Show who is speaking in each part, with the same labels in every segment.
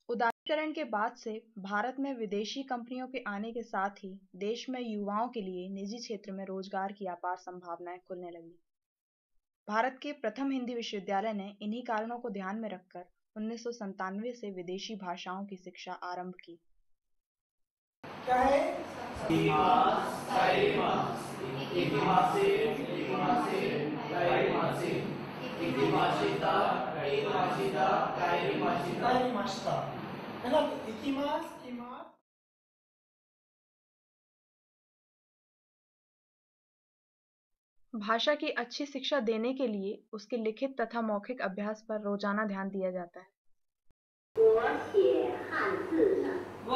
Speaker 1: उदारीकरण के बाद से भारत में विदेशी कंपनियों के आने के साथ ही देश में युवाओं के लिए निजी क्षेत्र में रोजगार की अपार संभावनाएं खुलने लगी। भारत के प्रथम हिंदी विश्वविद्यालय ने इन्हीं कारणों को ध्यान में रखकर 1997 से विदेशी भाषाओं की शिक्षा आरंभ की।
Speaker 2: क्या है? है ना?
Speaker 1: भाषा की अच्छी शिक्षा देने के लिए उसके लिखित तथा मौखिक अभ्यास पर रोजाना ध्यान दिया जाता है।
Speaker 3: 我写汉字呢。
Speaker 4: 我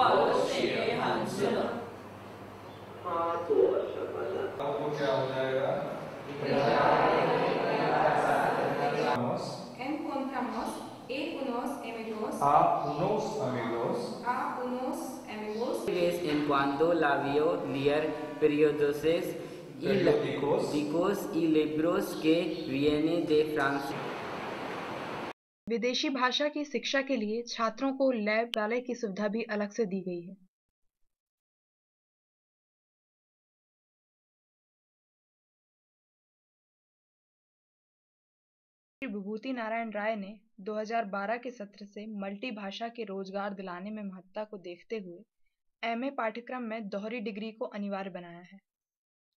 Speaker 4: 写汉字呢。
Speaker 3: 他做什么呢？
Speaker 5: वो क्या हो जाएगा?
Speaker 6: Encontramos unos amigos.
Speaker 5: A unos amigos.
Speaker 6: A unos amigos.
Speaker 4: En cuanto la vio leer periódicos y libros que vienen de Francia.
Speaker 1: विदेशी भाषा की शिक्षा के लिए छात्रों को लैब विद्यालय की सुविधा भी अलग से दी गई है। विभूति नारायण राय ने 2012 के सत्र से मल्टी भाषा के रोजगार दिलाने में महत्ता को देखते हुए एमए पाठ्यक्रम में दोहरी डिग्री को अनिवार्य बनाया है,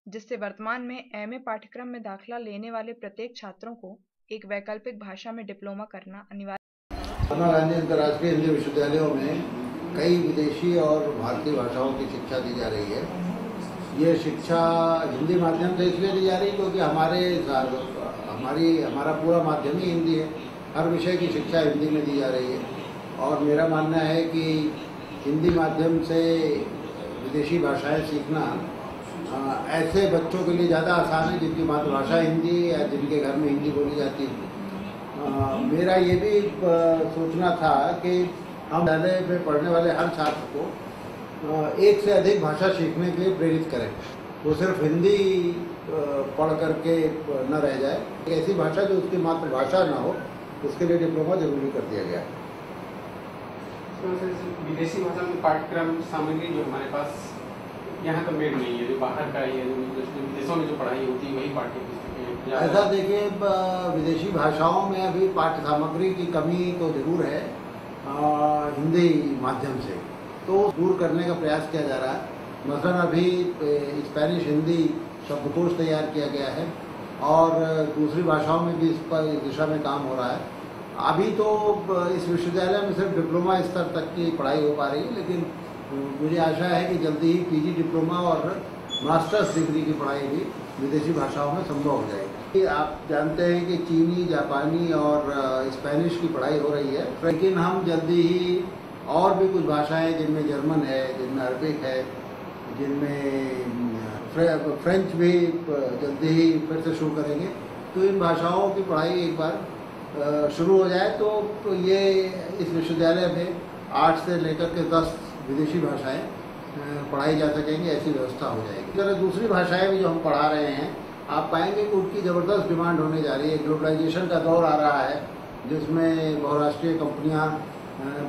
Speaker 1: जिससे वर्तमान में एमए पाठ्यक्रम में दाखिला लेने वाले प्रत्येक छात्रों को एक वैकल्पिक भाषा में डिप्लोमा करना अनिवार्य।
Speaker 7: महात्मा गांधी अंतर्राष्ट्रीय हिंदी विश्वविद्यालयों में कई विदेशी और भारतीय भाषाओं की शिक्षा दी जा रही है। ये शिक्षा हिंदी माध्यम से इसलिए दी जा रही है क्योंकि हमारा पूरा माध्यम ही हिंदी है। हर विषय की शिक्षा हिंदी में दी जा रही है और मेरा मानना है कि हिंदी माध्यम से विदेशी भाषाएं सीखना ऐसे बच्चों के लिए ज़्यादा आसान है जिनकी मातृभाषा हिंदी या जिनके घर में हिंदी बोली जाती है। मेरा ये भी सोचना था कि हम विद्यालय में पढ़ने वाले हर छात्र को एक से अधिक भाषा सीखने के लिए प्रेरित करें। वो सिर्फ हिंदी पढ़ करके न रह जाए, एक ऐसी भाषा जो उसकी मातृभाषा न हो उसके लिए डिप्लोमा जरूरी कर दिया गया।
Speaker 8: विदेशी भाषा में पाठ्यक्रम सामग्री जो हमारे पास यहाँ तो मेड नहीं है, जो बाहर का ही है, जो विदेशों में जो पढ़ाई होती है वही पाठ्य पुस्तकें।
Speaker 7: ऐसा देखिए, विदेशी भाषाओं में अभी पाठ्य सामग्री की कमी तो जरूर है, हिंदी माध्यम से तो दूर करने का प्रयास किया जा रहा है। मसलन अभी स्पेनिश हिंदी शब्दकोश तैयार किया गया है और दूसरी भाषाओं में भी इस दिशा में काम हो रहा है। अभी तो इस विश्वविद्यालय में सिर्फ डिप्लोमा स्तर तक की पढ़ाई हो पा रही है, लेकिन मुझे आशा है कि जल्दी ही पीजी डिप्लोमा और मास्टर्स डिग्री की पढ़ाई भी विदेशी भाषाओं में संभव हो जाएगी। आप जानते हैं कि चीनी, जापानी और स्पेनिश की पढ़ाई हो रही है, लेकिन हम जल्दी ही और भी कुछ भाषाएं जिनमें जर्मन है, जिनमें अरबिक है, जिनमें फ्रेंच भी जल्दी ही फिर से शुरू करेंगे। तो इन भाषाओं की पढ़ाई एक बार शुरू हो जाए तो ये इस विश्वविद्यालय में 8 से लेकर के 10 विदेशी भाषाएं पढ़ाई जा सकेंगी, ऐसी व्यवस्था हो जाएगी। इस तरह दूसरी भाषाएं भी जो हम पढ़ा रहे हैं, आप पाएंगे कि उनकी ज़बरदस्त डिमांड होने जा रही है। ग्लोबलाइजेशन का दौर आ रहा है जिसमें बहुराष्ट्रीय कंपनियां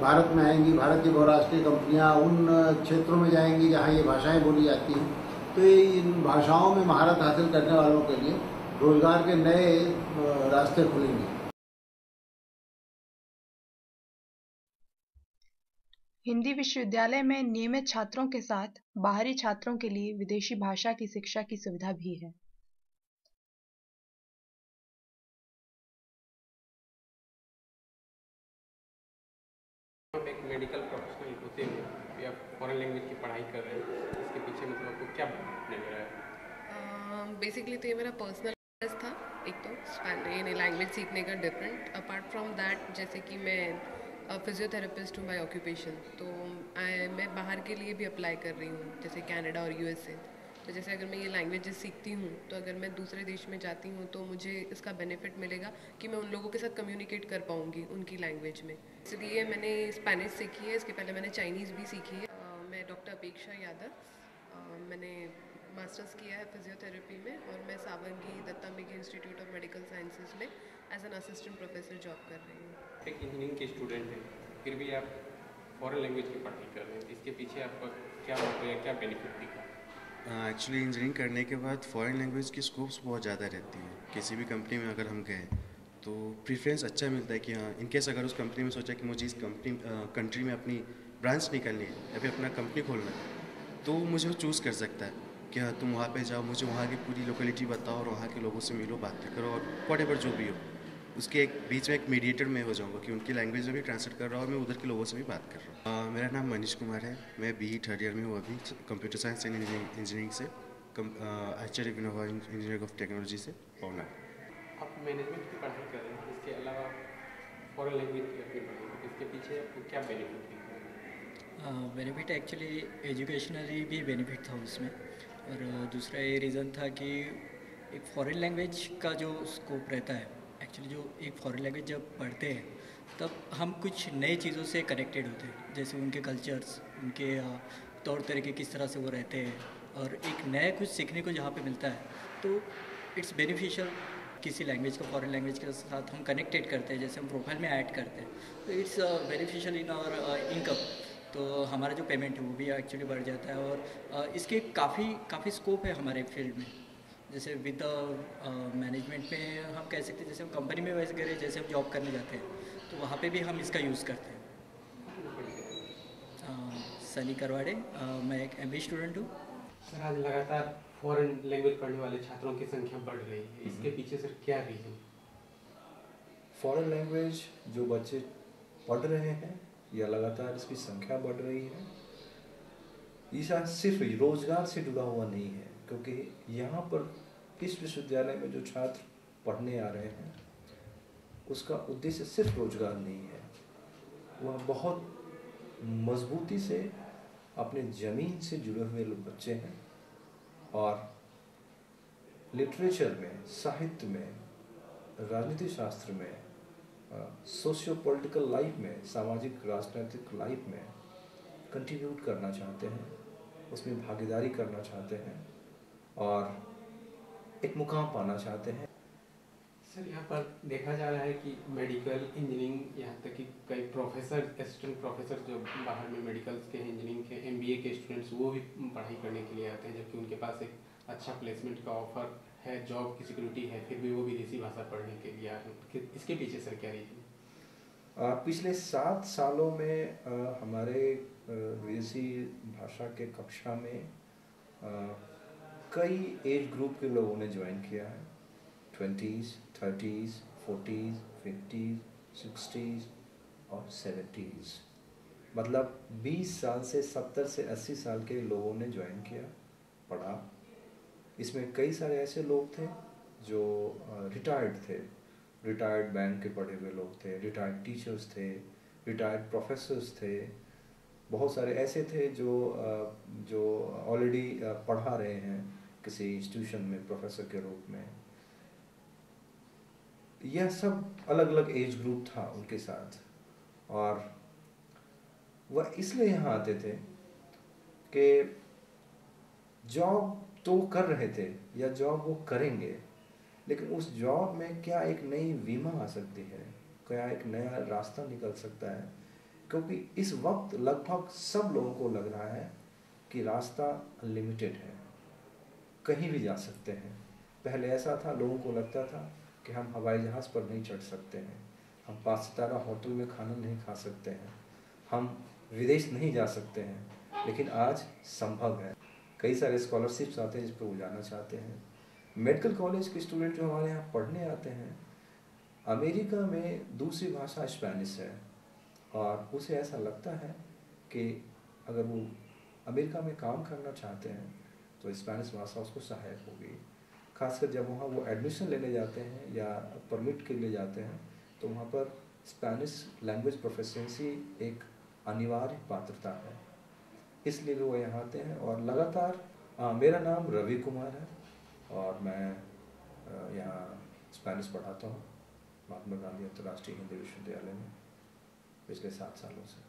Speaker 7: भारत में आएंगी, भारत की बहुराष्ट्रीय कंपनियां उन क्षेत्रों में जाएंगी जहां ये भाषाएं बोली जाती हैं। तो इन भाषाओं में महारत हासिल करने वालों के लिए रोजगार के नए रास्ते खुलेंगे।
Speaker 1: हिंदी विश्वविद्यालय में नियमित छात्रों के साथ बाहरी छात्रों के लिए विदेशी भाषा की शिक्षा की सुविधा भी है।
Speaker 8: एक मेडिकल प्रोफेशनल होते हुए या फॉरेन लैंग्वेज की पढ़ाई कर रहे हैं, इसके पीछे मतलब आपको क्या लग रहा है?
Speaker 9: बेसिकली तो ये मेरा पर्सनल इंटरेस्ट था, एक तो लैंग्वेज सीखने का डिफरेंट। अपार्ट फ्रॉम दैट, जैसे कि मैं फिजियोथेरेपिस्ट हूँ बाय ऑक्यूपेशन, तो मैं बाहर के लिए भी अप्लाई कर रही हूँ, जैसे कनाडा और यूएसए। तो जैसे अगर मैं ये लैंग्वेजेस सीखती हूँ तो अगर मैं दूसरे देश में जाती हूँ तो मुझे इसका बेनिफिट मिलेगा कि मैं उन लोगों के साथ कम्युनिकेट कर पाऊँगी उनकी लैंग्वेज में। इसलिए मैंने स्पेनिश सीखी है, इसके पहले मैंने चाइनीज़ भी सीखी है। मैं डॉक्टर अपेक्षा यादव, मैंने मास्टर्स किया है फिजियोथेरेपी में और मैं Sawangi Datta Meghe Institute of Medical Sciences में as an assistant professor job कर रही हूँ।
Speaker 8: एक इंजीनियरिंग के स्टूडेंट हैं, फिर भी आप फॉरेन लैंग्वेज की पढ़ाई कर रहे हैं, इसके पीछे आपका क्या मोटिव है, क्या बेनिफिट दिखा?
Speaker 10: एक्चुअली इंजीनियरिंग करने के बाद फॉरेन लैंग्वेज की स्कोप्स बहुत ज़्यादा रहती हैं। किसी भी कंपनी में अगर हम गए तो प्रेफरेंस अच्छा मिलता है कि हाँ, इनकेस अगर उस कंपनी में सोचा कि मुझे इस कंट्री में अपनी ब्रांच निकालनी है या फिर अपना कंपनी खोलना है, तो मुझे वो चूज़ कर सकता है कि हाँ तुम वहाँ पे जाओ, मुझे वहाँ की पूरी लोकेलिटी बताओ और वहाँ के लोगों से मिलो, बातें करो और व्हाटएवर जो भी हो, उसके एक बीच में एक मीडिएटर में हो जाऊँगा कि उनकी लैंग्वेज में भी ट्रांसलेट कर रहा हूँ और मैं उधर के लोगों से भी बात कर रहा हूँ। मेरा नाम मनीष कुमार है, मैं BE थर्ड ईयर में हूँ अभी, कंप्यूटर साइंस एंड इंजीनियरिंग से, आचार्य विनोबा इंजीनियरिंग ऑफ टेक्नोलॉजी से पौना।
Speaker 8: आप मैनेजमेंट की पढ़ाई कर रहे हैं, इसके अलावा फॉरेन लैंग्वेज की अपनी पढ़ाई, इसके पीछे आपको क्या बेनिफिट दिखा?
Speaker 11: बेनिफिट एक्चुअली एजुकेशनली भी बेनिफिट था उसमें, और दूसरा ये रीज़न था कि एक फॉरेन लैंग्वेज का जो स्कोप रहता है, एक्चुअली जो एक फॉरेन लैंग्वेज जब पढ़ते हैं तब हम कुछ नए चीज़ों से कनेक्टेड होते हैं, जैसे उनके कल्चर्स, उनके तौर तरीके किस तरह से वो रहते हैं, और एक नया कुछ सीखने को जहाँ पे मिलता है, तो इट्स बेनिफिशियल। किसी लैंग्वेज को फॉरेन लैंग्वेज के साथ हम कनेक्टेड करते हैं, जैसे हम प्रोफाइल में ऐड करते हैं, तो it's beneficial in our income. तो हमारा जो पेमेंट है वो भी एक्चुअली बढ़ जाता है, और इसके काफ़ी स्कोप है हमारे फील्ड में। जैसे विद मैनेजमेंट में हम कह सकते हैं, जैसे हम कंपनी में वैसे गए, जैसे हम जॉब करने जाते हैं तो वहाँ पे भी हम इसका यूज़ करते हैं। सनी करवाड़े, मैं एक MBA स्टूडेंट हूँ।
Speaker 8: सर, आज लगातार फॉरेन लैंग्वेज पढ़ने वाले छात्रों की संख्या बढ़ रही है, इसके पीछे सर क्या रीज़न?
Speaker 12: फॉरेन लैंग्वेज जो बच्चे पढ़ रहे हैं या लगातार इसकी संख्या बढ़ रही है, ये सिर्फ रोजगार से जुड़ा हुआ नहीं है, क्योंकि यहाँ पर इस विश्वविद्यालय में जो छात्र पढ़ने आ रहे हैं उसका उद्देश्य सिर्फ रोजगार नहीं है, वह बहुत मजबूती से अपने ज़मीन से जुड़े हुए बच्चे हैं और लिटरेचर में, साहित्य में, राजनीति शास्त्र में, सोशियो पॉलिटिकल लाइफ में, सामाजिक राजनीतिक लाइफ में कंट्रीब्यूट करना चाहते हैं, उसमें भागीदारी करना चाहते हैं और एक मुकाम पाना चाहते हैं।
Speaker 8: सर, यहाँ पर देखा जा रहा है कि मेडिकल इंजीनियरिंग, यहाँ तक कि कई प्रोफेसर, असिस्टेंट प्रोफेसर जो बाहर में मेडिकल्स के, इंजीनियरिंग के, MBA के स्टूडेंट्स, वो भी पढ़ाई करने के लिए आते हैं, जबकि उनके पास एक अच्छा प्लेसमेंट का ऑफर है, जॉब की सिक्योरिटी है, फिर भी वो विदेशी भाषा पढ़ने के लिए आ रहे हैं। इसके पीछे सर क्या रीज़न?
Speaker 12: पिछले 7 सालों में हमारे विदेशी भाषा के कक्षा में कई एज ग्रुप के लोगों ने ज्वाइन किया है, 20s, 30s, 40s, 50s, 60s और 70s, मतलब 20 साल से 70 से 80 साल के लोगों ने ज्वाइन किया, पढ़ा। इसमें कई सारे ऐसे लोग थे जो रिटायर्ड थे, रिटायर्ड बैंक के पढ़े हुए लोग थे, रिटायर्ड टीचर्स थे, रिटायर्ड प्रोफेसर्स थे, बहुत सारे ऐसे थे जो ऑलरेडी पढ़ा रहे हैं किसी इंस्टीट्यूशन में प्रोफेसर के रूप में। यह सब अलग अलग एज ग्रुप था उनके साथ, और वह इसलिए यहाँ आते थे कि जॉब तो कर रहे थे या जॉब वो करेंगे, लेकिन उस जॉब में क्या एक नई विमा आ सकती है, क्या एक नया रास्ता निकल सकता है, क्योंकि इस वक्त लगभग सब लोगों को लग रहा है कि रास्ता अनलिमिटेड है, कहीं भी जा सकते हैं। पहले ऐसा था, लोगों को लगता था कि हम हवाई जहाज़ पर नहीं चढ़ सकते हैं, हम 5 सितारा होटल में खाना नहीं खा सकते हैं, हम विदेश नहीं जा सकते हैं, लेकिन आज संभव है। कई सारे स्कॉलरशिप्स आते हैं जिस पर वो जाना चाहते हैं। मेडिकल कॉलेज के स्टूडेंट जो हमारे यहाँ पढ़ने आते हैं, अमेरिका में दूसरी भाषा स्पेनिश है, और उसे ऐसा लगता है कि अगर वो अमेरिका में काम करना चाहते हैं तो स्पेनिश भाषा उसको सहायक होगी। खासकर जब वहाँ वो एडमिशन लेने जाते हैं या परमिट के लिए जाते हैं, तो वहाँ पर स्पेनिश लैंग्वेज प्रोफिशिएंसी एक अनिवार्य पात्रता है, इसलिए वो यहाँ आते हैं। और लगातार मेरा नाम रवि कुमार है और मैं यहाँ स्पेनिश पढ़ाता हूँ महात्मा गांधी अंतर्राष्ट्रीय हिंदी विश्वविद्यालय में पिछले 7 सालों से।